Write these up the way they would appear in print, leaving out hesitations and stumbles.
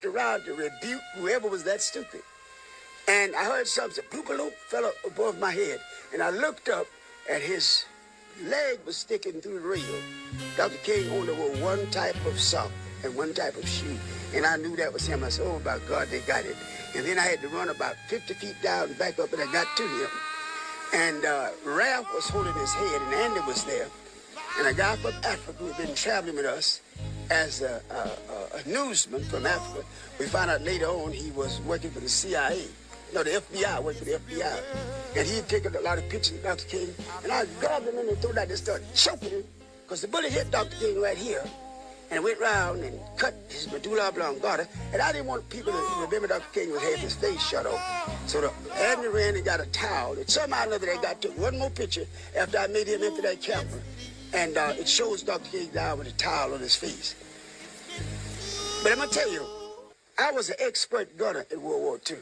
around to rebuke whoever was that stupid. And I heard something, bloop fell up above my head. And I looked up, and his leg was sticking through the rail. Dr. King only wore one type of sock and one type of shoe. And I knew that was him. I said, oh, my God, they got it. And then I had to run about 50 feet down and back up, and I got to him. And Ralph was holding his head, and Andy was there. And a guy from Africa who had been traveling with us as a newsman from Africa. We found out later on he was working for the CIA. No, the FBI, worked for the FBI. And he had taken a lot of pictures of Dr. King. And I grabbed him in and threw out and started choking him, because the bullet hit Dr. King right here. And it went round and cut his medulla oblongata. And I didn't want people to remember Dr. King was having his face shut off. So Abner ran and got a towel. And somehow or another they got took one more picture after I made him into that camera. And it shows Dr. King down with a towel on his face. But I'm going to tell you, I was an expert gunner in World War II.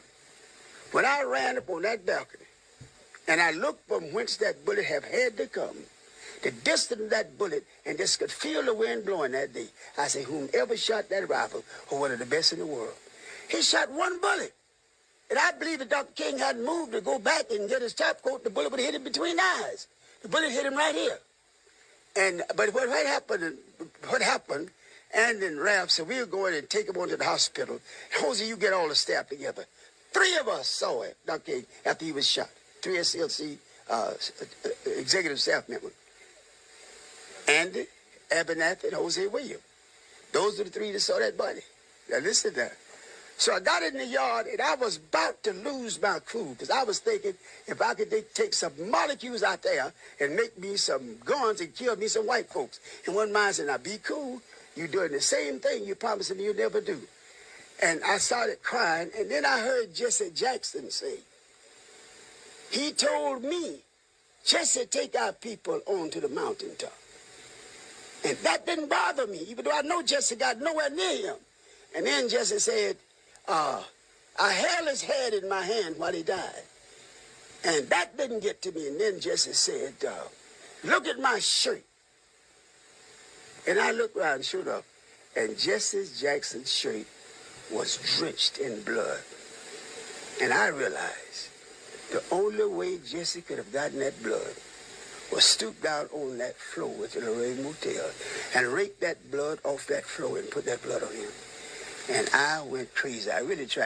When I ran up on that balcony, and I looked from whence that bullet had to come, the distance of that bullet, and just could feel the wind blowing that day, I said, whomever shot that rifle was one of the best in the world. He shot one bullet. And I believe that Dr. King hadn't moved to go back and get his top coat, the bullet would have hit him between the eyes. The bullet hit him right here. But what happened, and then Ralph said, we'll go in and take him on to the hospital. Hosea, you get all the staff together. 3 of us saw it, Dr. King, after he was shot. 3 SLC executive staff members. Andy, Abernathy, and Hosea Williams. Those are the 3 that saw that body. Now listen to that. So I got in the yard, and I was about to lose my cool, because I was thinking if I could take some molecules out there and make me some guns and kill me some white folks. And one man said, now be cool. You're doing the same thing you promised me you'd never do. And I started crying, and then I heard Jesse Jackson say, he told me, Jesse, take our people on to the mountaintop. And that didn't bother me, even though I know Jesse got nowhere near him. And then Jesse said, I held his head in my hand while he died. And that didn't get to me. And then Jesse said, look at my shirt. And I looked around, sure enough, and Jesse Jackson's shirt was drenched in blood. And I realized the only way Jesse could have gotten that blood was stoop down on that floor at the Lorraine Motel and rake that blood off that floor and put that blood on him. And I went crazy. I really tried.